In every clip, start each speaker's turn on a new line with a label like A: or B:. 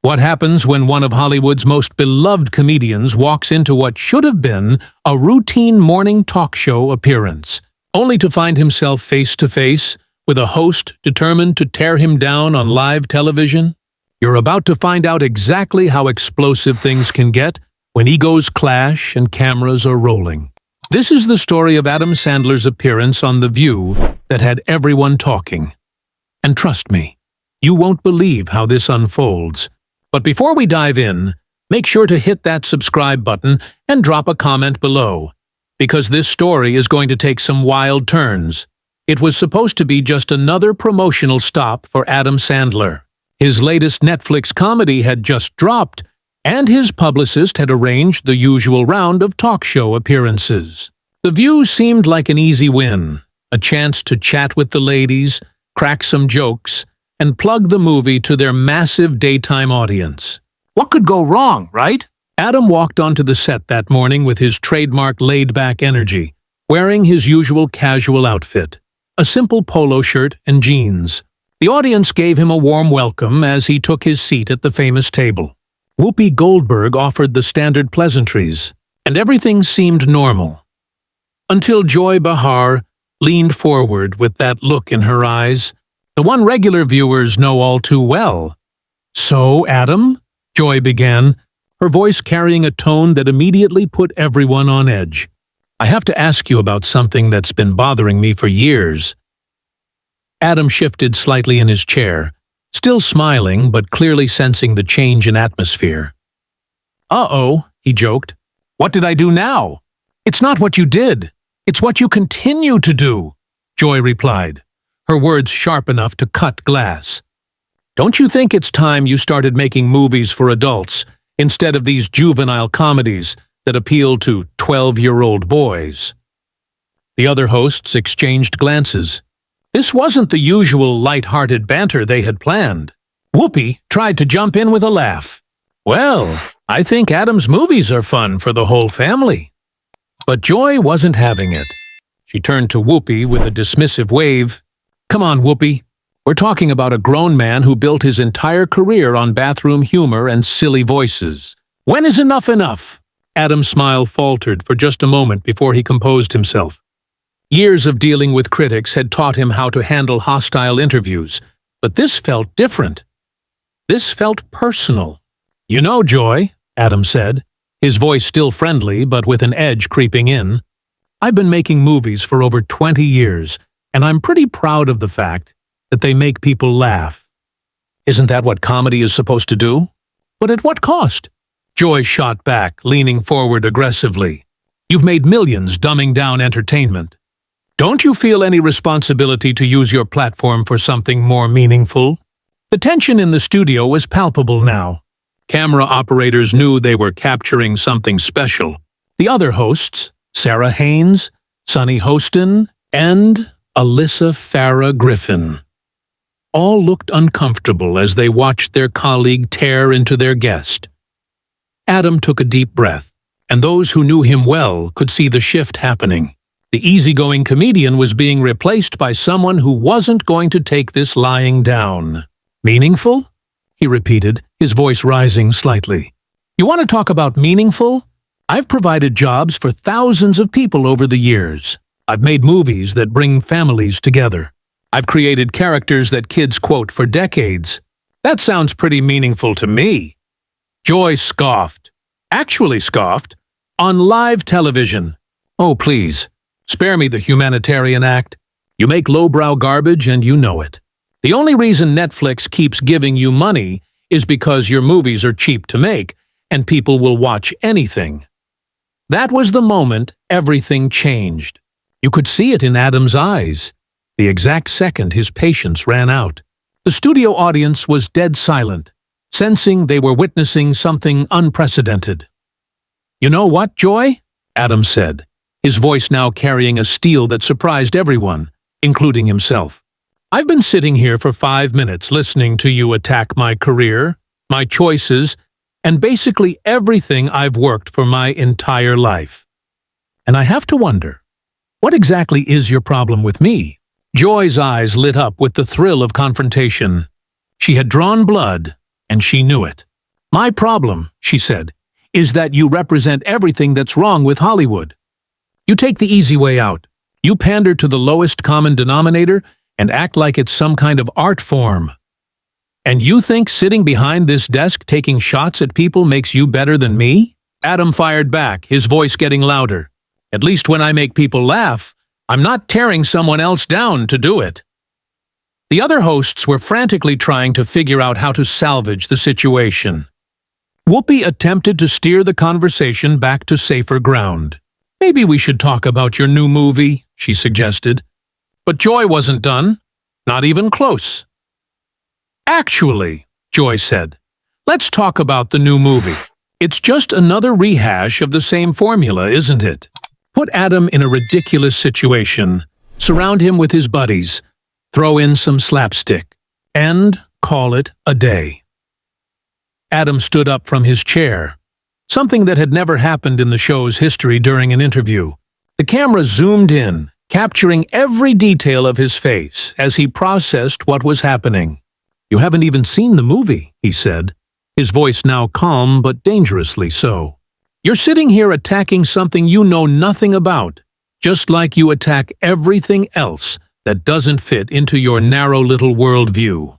A: What happens when one of Hollywood's most beloved comedians walks into what should have been a routine morning talk show appearance, only to find himself face-to-face with a host determined to tear him down on live television? You're about to find out exactly how explosive things can get when egos clash and cameras are rolling. This is the story of Adam Sandler's appearance on The View that had everyone talking. And trust me, you won't believe how this unfolds. But before we dive in, make sure to hit that subscribe button and drop a comment below, because this story is going to take some wild turns. It was supposed to be just another promotional stop for Adam Sandler. His latest Netflix comedy had just dropped, and his publicist had arranged the usual round of talk show appearances. The View seemed like an easy win, a chance to chat with the ladies, crack some jokes, and plug the movie to their massive daytime audience. What could go wrong, right? Adam walked onto the set that morning with his trademark laid-back energy, wearing his usual casual outfit, a simple polo shirt and jeans. The audience gave him a warm welcome as he took his seat at the famous table. Whoopi Goldberg offered the standard pleasantries, and everything seemed normal. Until Joy Behar leaned forward with that look in her eyes, the one regular viewers know all too well. "So, Adam?" Joy began, her voice carrying a tone that immediately put everyone on edge. "I have to ask you about something that's been bothering me for years." Adam shifted slightly in his chair, still smiling but clearly sensing the change in atmosphere. "Uh-oh," he joked. "What did I do now?" "It's not what you did. It's what you continue to do," Joy replied, her words sharp enough to cut glass. "Don't you think it's time you started making movies for adults instead of these juvenile comedies that appeal to 12-year-old boys?" The other hosts exchanged glances. This wasn't the usual light-hearted banter they had planned. Whoopi tried to jump in with a laugh. "Well, I think Adam's movies are fun for the whole family." But Joy wasn't having it. She turned to Whoopi with a dismissive wave. "Come on, Whoopi. We're talking about a grown man who built his entire career on bathroom humor and silly voices. When is enough enough?" Adam's smile faltered for just a moment before he composed himself. Years of dealing with critics had taught him how to handle hostile interviews, but this felt different. This felt personal. "You know, Joy," Adam said, his voice still friendly but with an edge creeping in, "I've been making movies for over 20 years, and I'm pretty proud of the fact that they make people laugh. Isn't that what comedy is supposed to do? But at what cost?" Joy shot back, leaning forward aggressively. "You've made millions dumbing down entertainment. Don't you feel any responsibility to use your platform for something more meaningful?" The tension in the studio was palpable now. Camera operators knew they were capturing something special. The other hosts, Sarah Haynes, Sonny Hostin, and Alyssa Farah Griffin, all looked uncomfortable as they watched their colleague tear into their guest. Adam took a deep breath, and those who knew him well could see the shift happening. The easygoing comedian was being replaced by someone who wasn't going to take this lying down. "Meaningful?" he repeated, his voice rising slightly. "You want to talk about meaningful? I've provided jobs for thousands of people over the years. I've made movies that bring families together. I've created characters that kids quote for decades. That sounds pretty meaningful to me." Joy scoffed. Actually scoffed. "On live television. Oh, please. Spare me the humanitarian act. You make lowbrow garbage and you know it. The only reason Netflix keeps giving you money is because your movies are cheap to make and people will watch anything." That was the moment everything changed. You could see it in Adam's eyes. The exact second his patience ran out. The studio audience was dead silent, sensing they were witnessing something unprecedented. "You know what, Joy?" Adam said, his voice now carrying a steel that surprised everyone, including himself. "I've been sitting here for 5 minutes listening to you attack my career, my choices, and basically everything I've worked for my entire life. And I have to wonder, what exactly is your problem with me?" Joy's eyes lit up with the thrill of confrontation. She had drawn blood, and she knew it. "My problem," she said, "is that you represent everything that's wrong with Hollywood. You take the easy way out. You pander to the lowest common denominator and act like it's some kind of art form. And you think sitting behind this desk taking shots at people makes you better than me?" Adam fired back, his voice getting louder. "At least when I make people laugh, I'm not tearing someone else down to do it." The other hosts were frantically trying to figure out how to salvage the situation. Whoopi attempted to steer the conversation back to safer ground. "Maybe we should talk about your new movie," she suggested. But Joy wasn't done, not even close. "Actually," Joy said, "let's talk about the new movie. It's just another rehash of the same formula, isn't it? Put Adam in a ridiculous situation, surround him with his buddies, throw in some slapstick, and call it a day." Adam stood up from his chair, something that had never happened in the show's history during an interview. The camera zoomed in, capturing every detail of his face as he processed what was happening. "You haven't even seen the movie," he said, his voice now calm but dangerously so. "You're sitting here attacking something you know nothing about, just like you attack everything else that doesn't fit into your narrow little worldview."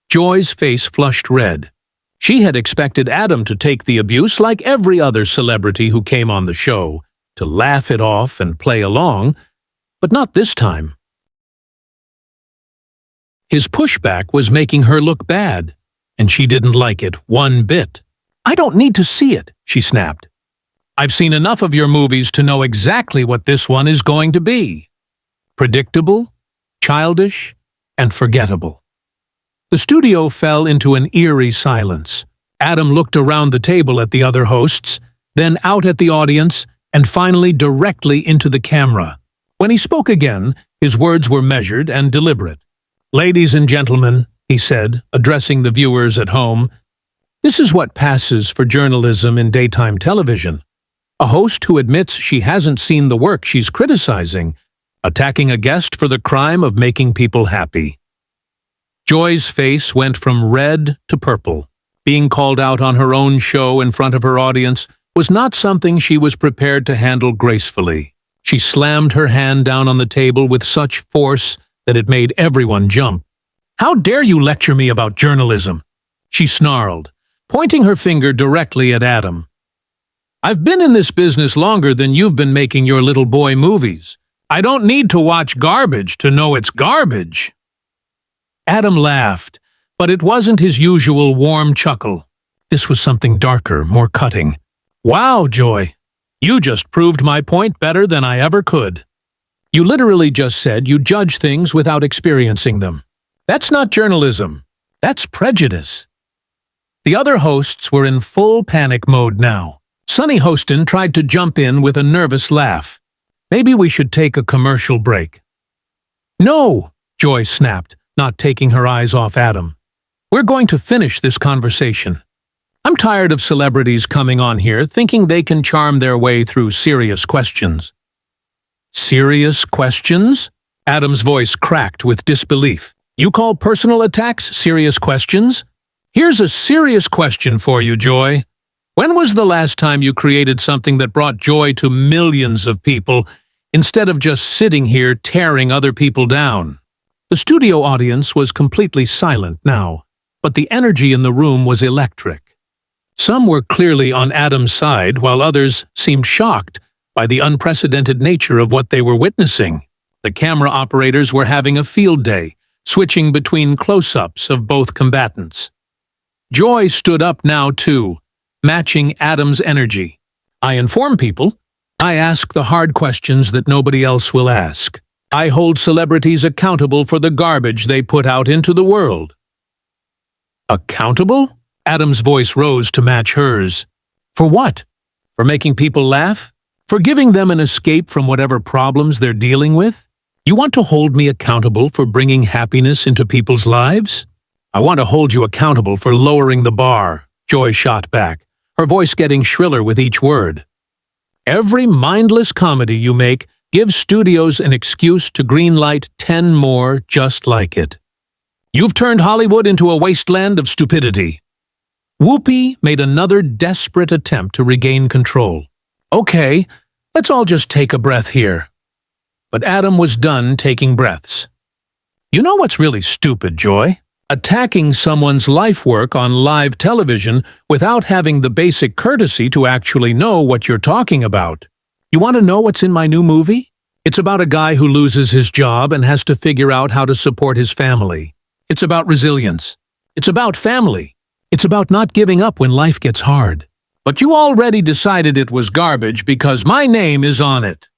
A: Joy's face flushed red. She had expected Adam to take the abuse like every other celebrity who came on the show, to laugh it off and play along, but not this time. His pushback was making her look bad, and she didn't like it one bit. "I don't need to see it," she snapped. "I've seen enough of your movies to know exactly what this one is going to be. Predictable, childish, and forgettable." The studio fell into an eerie silence. Adam looked around the table at the other hosts, then out at the audience, and finally directly into the camera. When he spoke again, his words were measured and deliberate. "Ladies and gentlemen," he said, addressing the viewers at home, "this is what passes for journalism in daytime television. A host who admits she hasn't seen the work she's criticizing, attacking a guest for the crime of making people happy." Joy's face went from red to purple. Being called out on her own show in front of her audience was not something she was prepared to handle gracefully. She slammed her hand down on the table with such force that it made everyone jump. "How dare you lecture me about journalism?" she snarled, pointing her finger directly at Adam. "I've been in this business longer than you've been making your little boy movies. I don't need to watch garbage to know it's garbage." Adam laughed, but it wasn't his usual warm chuckle. This was something darker, more cutting. "Wow, Joy, you just proved my point better than I ever could. You literally just said you judge things without experiencing them. That's not journalism. That's prejudice." The other hosts were in full panic mode now. Sonny Hostin tried to jump in with a nervous laugh. "Maybe we should take a commercial break." "No," Joy snapped, not taking her eyes off Adam. "We're going to finish this conversation. I'm tired of celebrities coming on here thinking they can charm their way through serious questions." "Serious questions?" Adam's voice cracked with disbelief. "You call personal attacks serious questions? Here's a serious question for you, Joy. When was the last time you created something that brought joy to millions of people instead of just sitting here tearing other people down?" The studio audience was completely silent now, but the energy in the room was electric. Some were clearly on Adam's side, while others seemed shocked by the unprecedented nature of what they were witnessing. The camera operators were having a field day, switching between close-ups of both combatants. Joy stood up now too, matching Adam's energy. "I inform people. I ask the hard questions that nobody else will ask. I hold celebrities accountable for the garbage they put out into the world." "Accountable?" Adam's voice rose to match hers. "For what? For making people laugh? For giving them an escape from whatever problems they're dealing with? You want to hold me accountable for bringing happiness into people's lives?" "I want to hold you accountable for lowering the bar," Joy shot back, her voice getting shriller with each word. "Every mindless comedy you make gives studios an excuse to greenlight 10 more just like it. You've turned Hollywood into a wasteland of stupidity." Whoopi made another desperate attempt to regain control. Okay, let's all just take a breath here. But Adam was done taking breaths. You know what's really stupid, Joy? Attacking someone's life work on live television without having the basic courtesy to actually know what you're talking about. You want to know what's in my new movie? It's about a guy who loses his job and has to figure out how to support his family. It's about resilience. It's about family. It's about not giving up when life gets hard. But you already decided it was garbage because my name is on it.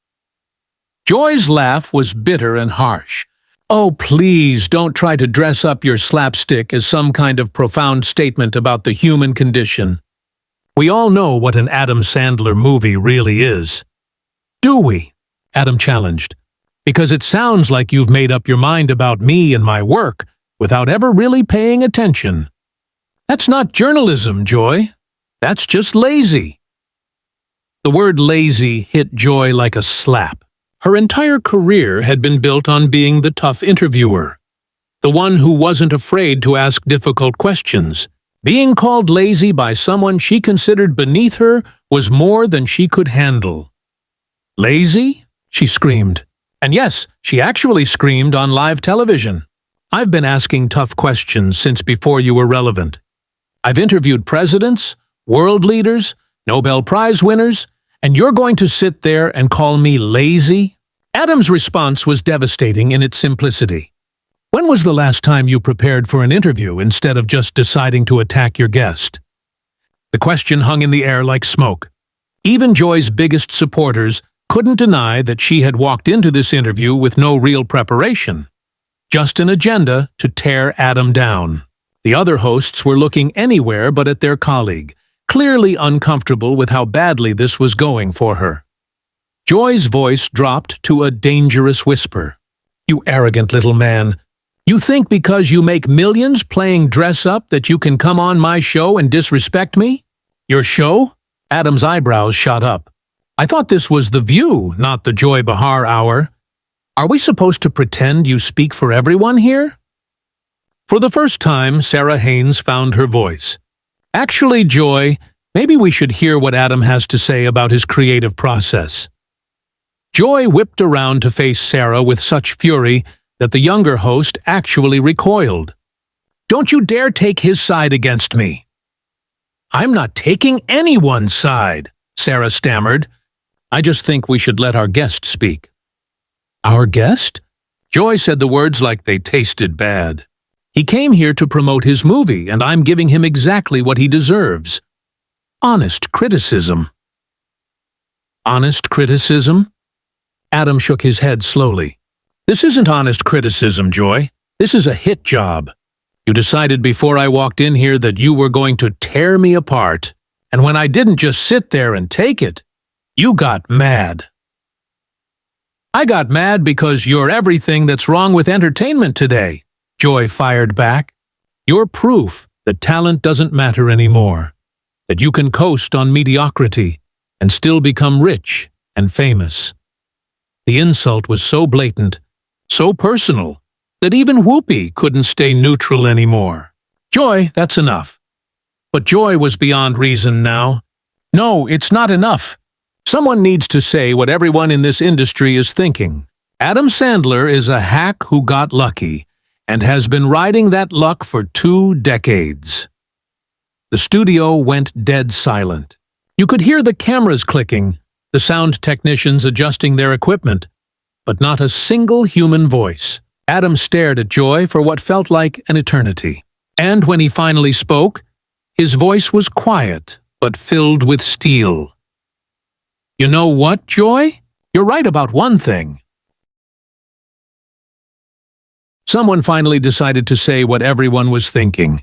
A: Joy's laugh was bitter and harsh. Oh, please don't try to dress up your slapstick as some kind of profound statement about the human condition. We all know what an Adam Sandler movie really is. Do we? Adam challenged. Because it sounds like you've made up your mind about me and my work without ever really paying attention. That's not journalism, Joy. That's just lazy. The word lazy hit Joy like a slap. Her entire career had been built on being the tough interviewer, the one who wasn't afraid to ask difficult questions. Being called lazy by someone she considered beneath her was more than she could handle. Lazy? She screamed. And yes, she actually screamed on live television. I've been asking tough questions since before you were relevant. I've interviewed presidents, world leaders, Nobel Prize winners, and you're going to sit there and call me lazy? Adam's response was devastating in its simplicity. When was the last time you prepared for an interview instead of just deciding to attack your guest? The question hung in the air like smoke. Even Joy's biggest supporters couldn't deny that she had walked into this interview with no real preparation, just an agenda to tear Adam down. The other hosts were looking anywhere but at their colleague, clearly uncomfortable with how badly this was going for her. Joy's voice dropped to a dangerous whisper. You arrogant little man. You think because you make millions playing dress-up that you can come on my show and disrespect me? Your show? Adam's eyebrows shot up. I thought this was The View, not the Joy Behar Hour. Are we supposed to pretend you speak for everyone here? For the first time, Sarah Haynes found her voice. Actually, Joy, maybe we should hear what Adam has to say about his creative process. Joy whipped around to face Sarah with such fury that the younger host actually recoiled. Don't you dare take his side against me. I'm not taking anyone's side, Sarah stammered. I just think we should let our guest speak. Our guest? Joy said the words like they tasted bad. He came here to promote his movie, and I'm giving him exactly what he deserves. Honest criticism. Honest criticism? Adam shook his head slowly. This isn't honest criticism, Joy. This is a hit job. You decided before I walked in here that you were going to tear me apart, and when I didn't just sit there and take it, you got mad. I got mad because you're everything that's wrong with entertainment today, Joy fired back. You're proof that talent doesn't matter anymore, that you can coast on mediocrity and still become rich and famous. The insult was so blatant, so personal, that even Whoopi couldn't stay neutral anymore. Joy, that's enough. But Joy was beyond reason now. No, it's not enough. Someone needs to say what everyone in this industry is thinking. Adam Sandler is a hack who got lucky and has been riding that luck for 2 decades. The studio went dead silent. You could hear the cameras clicking, the sound technicians adjusting their equipment, but not a single human voice. Adam stared at Joy for what felt like an eternity. And when he finally spoke, his voice was quiet, but filled with steel. You know what, Joy? You're right about one thing. Someone finally decided to say what everyone was thinking.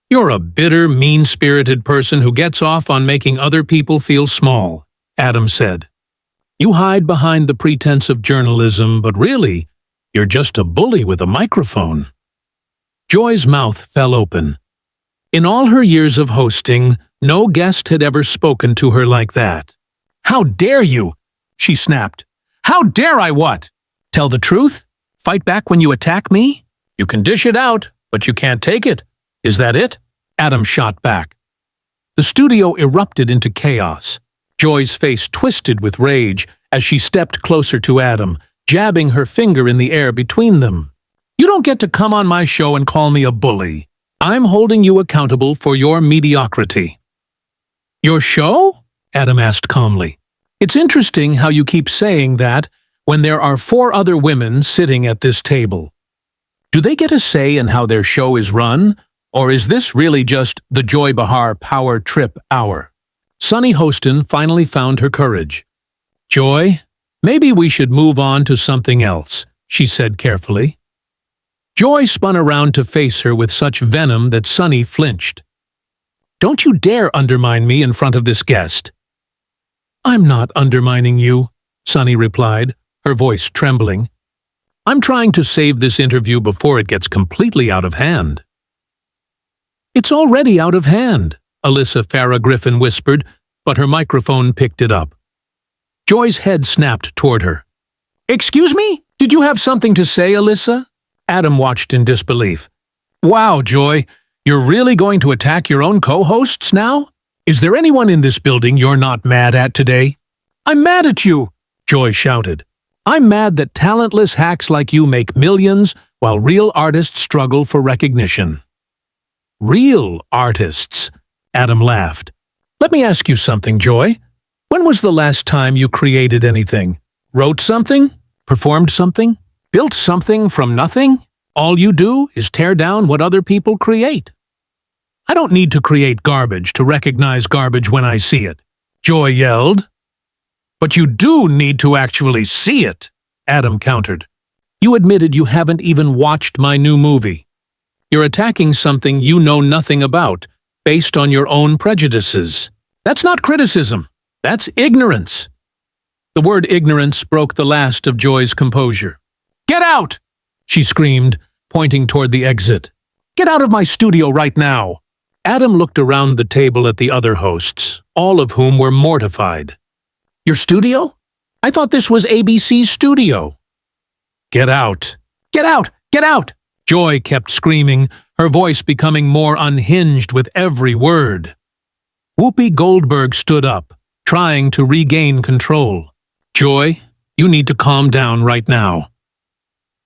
A: You're a bitter, mean-spirited person who gets off on making other people feel small, Adam said. You hide behind the pretense of journalism, but really, you're just a bully with a microphone. Joy's mouth fell open. In all her years of hosting, no guest had ever spoken to her like that. How dare you? She snapped. How dare I what? Tell the truth? Fight back when you attack me? You can dish it out, but you can't take it. Is that it? Adam shot back. The studio erupted into chaos. Joy's face twisted with rage as she stepped closer to Adam, jabbing her finger in the air between them. "You don't get to come on my show and call me a bully. I'm holding you accountable for your mediocrity." "Your show?" Adam asked calmly. "It's interesting how you keep saying that when there are 4 other women sitting at this table. Do they get a say in how their show is run, or is this really just the Joy Behar Power Trip Hour?" Sunny Hostin finally found her courage. "Joy, maybe we should move on to something else," she said carefully. Joy spun around to face her with such venom that Sunny flinched. "Don't you dare undermine me in front of this guest." "I'm not undermining you," Sunny replied, her voice trembling. "I'm trying to save this interview before it gets completely out of hand." "It's already out of hand," Alyssa Farrah Griffin whispered, but her microphone picked it up. Joy's head snapped toward her. "Excuse me? Did you have something to say, Alyssa?" Adam watched in disbelief. "Wow, Joy, you're really going to attack your own co-hosts now? Is there anyone in this building you're not mad at today?" "I'm mad at you," Joy shouted. "I'm mad that talentless hacks like you make millions while real artists struggle for recognition." "Real artists?" Adam laughed. "Let me ask you something, Joy. When was the last time you created anything? Wrote something? Performed something? Built something from nothing? All you do is tear down what other people create." "I don't need to create garbage to recognize garbage when I see it," Joy yelled. "But you do need to actually see it," Adam countered. "You admitted you haven't even watched my new movie. You're attacking something you know nothing about, based on your own prejudices. That's not criticism. That's ignorance." The word ignorance broke the last of Joy's composure. "Get out!" she screamed, pointing toward the exit. "Get out of my studio right now!" Adam looked around the table at the other hosts, all of whom were mortified. "Your studio? I thought this was ABC's studio." "Get out! Get out! Get out!" Joy kept screaming, her voice becoming more unhinged with every word. Whoopi Goldberg stood up, trying to regain control. "Joy, you need to calm down right now."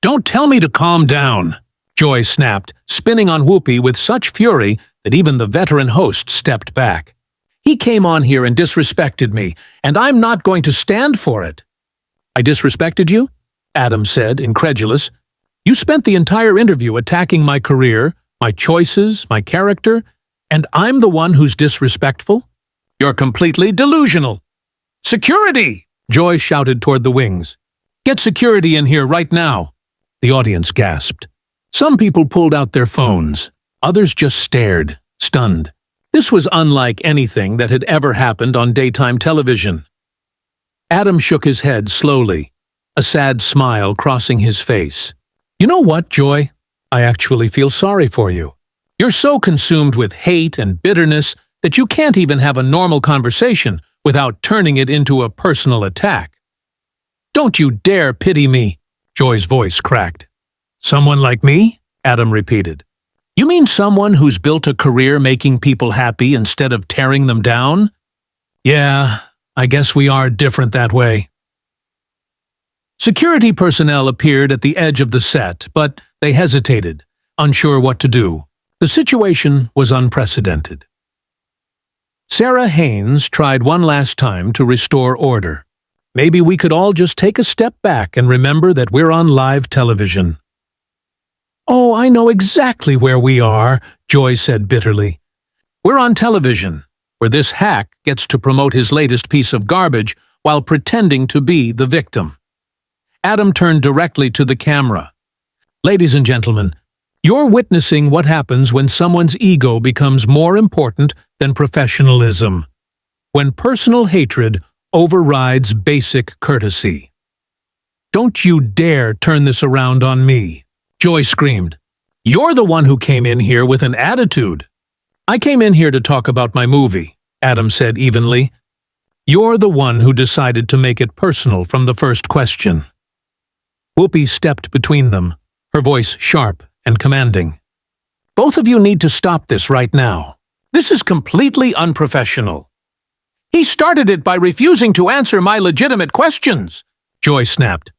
A: "Don't tell me to calm down," Joy snapped, spinning on Whoopi with such fury that even the veteran host stepped back. "He came on here and disrespected me, and I'm not going to stand for it." "I disrespected you?" Adam said, incredulous. "You spent the entire interview attacking my career, my choices, my character, and I'm the one who's disrespectful? You're completely delusional." "Security!" Joy shouted toward the wings. "Get security in here right now." The audience gasped. Some people pulled out their phones. Others just stared, stunned. This was unlike anything that had ever happened on daytime television. Adam shook his head slowly, a sad smile crossing his face. "You know what, Joy? I actually feel sorry for you. You're so consumed with hate and bitterness that you can't even have a normal conversation without turning it into a personal attack." "Don't you dare pity me," Joy's voice cracked. "Someone like me?" Adam repeated. "You mean someone who's built a career making people happy instead of tearing them down?" "Yeah, I guess we are different that way." Security personnel appeared at the edge of the set, but they hesitated, unsure what to do. The situation was unprecedented. Sarah Haynes tried one last time to restore order. "Maybe we could all just take a step back and remember that we're on live television." "Oh, I know exactly where we are," Joy said bitterly. "We're on television, where this hack gets to promote his latest piece of garbage while pretending to be the victim." Adam turned directly to the camera. "Ladies and gentlemen, you're witnessing what happens when someone's ego becomes more important than professionalism. When personal hatred overrides basic courtesy. Don't you dare turn this around on me," Joy screamed. "You're the one who came in here with an attitude." "I came in here to talk about my movie," Adam said evenly. "You're the one who decided to make it personal from the first question." Whoopi stepped between them, her voice sharp and commanding. "Both of you need to stop this right now. This is completely unprofessional. He started it by refusing to answer my legitimate questions, Joy snapped.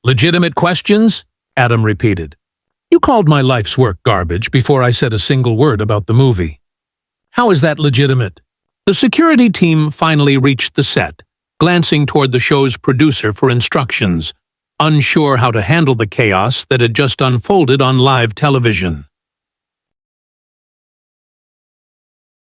A: Legitimate questions? Adam repeated. You called my life's work garbage before I said a single word about the movie. How is that legitimate? The security team finally reached the set, glancing toward the show's producer for instructions, unsure how to handle the chaos that had just unfolded on live television.